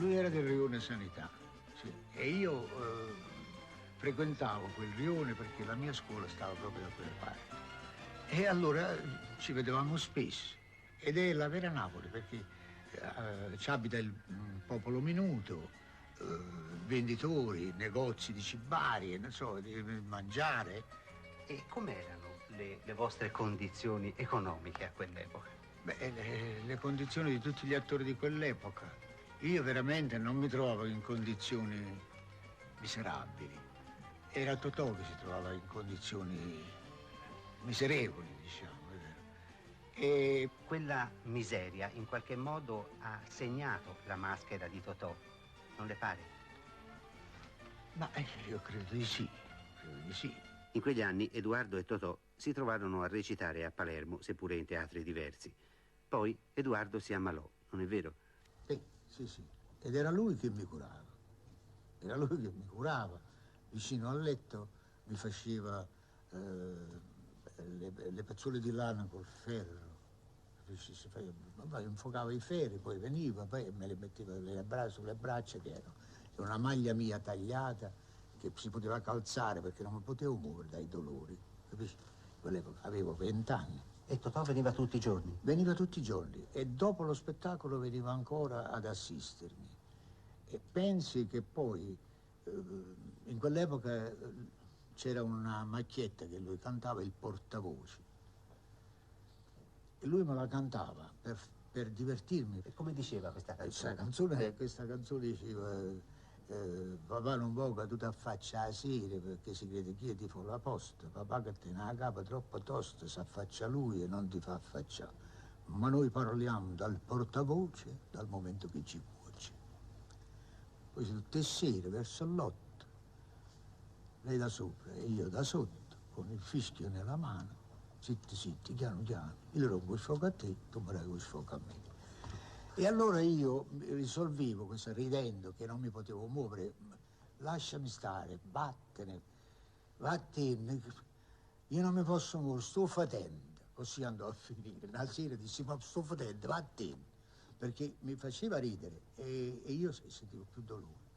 Lui era del rione Sanità, sì. E io frequentavo quel rione perché la mia scuola stava proprio da quelle parti. E allora ci vedevamo spesso. Ed è la vera Napoli perché ci abita il popolo minuto, venditori, negozi di cibarie, non so, di mangiare. E com'erano le vostre condizioni economiche a quell'epoca? Beh, le condizioni di tutti gli attori di quell'epoca. Io veramente non mi trovavo in condizioni miserabili. Era Totò che si trovava in condizioni miserevoli, diciamo, è vero. E Quella miseria in qualche modo ha segnato la maschera di Totò, non le pare? ma io credo di sì, credo di sì. In quegli anni Edoardo e Totò si trovarono a recitare a Palermo, seppure in teatri diversi. Poi Edoardo si ammalò, non è vero? Sì, sì, sì. Ed era lui che mi curava. Era lui che mi curava. Vicino al letto mi faceva le pezzole di lana col ferro. Infocava i ferri, poi veniva, poi me le metteva sulle braccia, che erano una maglia mia tagliata che si poteva calzare perché non mi potevo muovere dai dolori. Capisci? Quell'epoca avevo 20 anni. E Totò veniva tutti i giorni? Veniva tutti i giorni e dopo lo spettacolo veniva ancora ad assistermi. E pensi che poi in quell'epoca c'era una macchietta che lui cantava, il portavoce. E lui me la cantava per divertirmi. E come diceva questa canzone? Questa canzone diceva papà non può che tu ti affaccia a sera perché si crede che io ti fa la posta, papà che te ne ha capa troppo tosta si affaccia lui e non ti fa affacciare, ma noi parliamo dal portavoce dal momento che ci cuoce. Poi tutte sere verso l'8 lei da sopra e io da sotto con il fischio nella mano, zitti zitti, piano piano, io rompo il fuoco a te, tu mi dai il fuoco a me. E allora io risolvevo questo ridendo che non mi potevo muovere, lasciami stare, vattene, vattene, io non mi posso muovere, sto fatendo. Così andò a finire. Una sera dissi, ma sto fatendo, vattene, perché mi faceva ridere e io sentivo più dolore.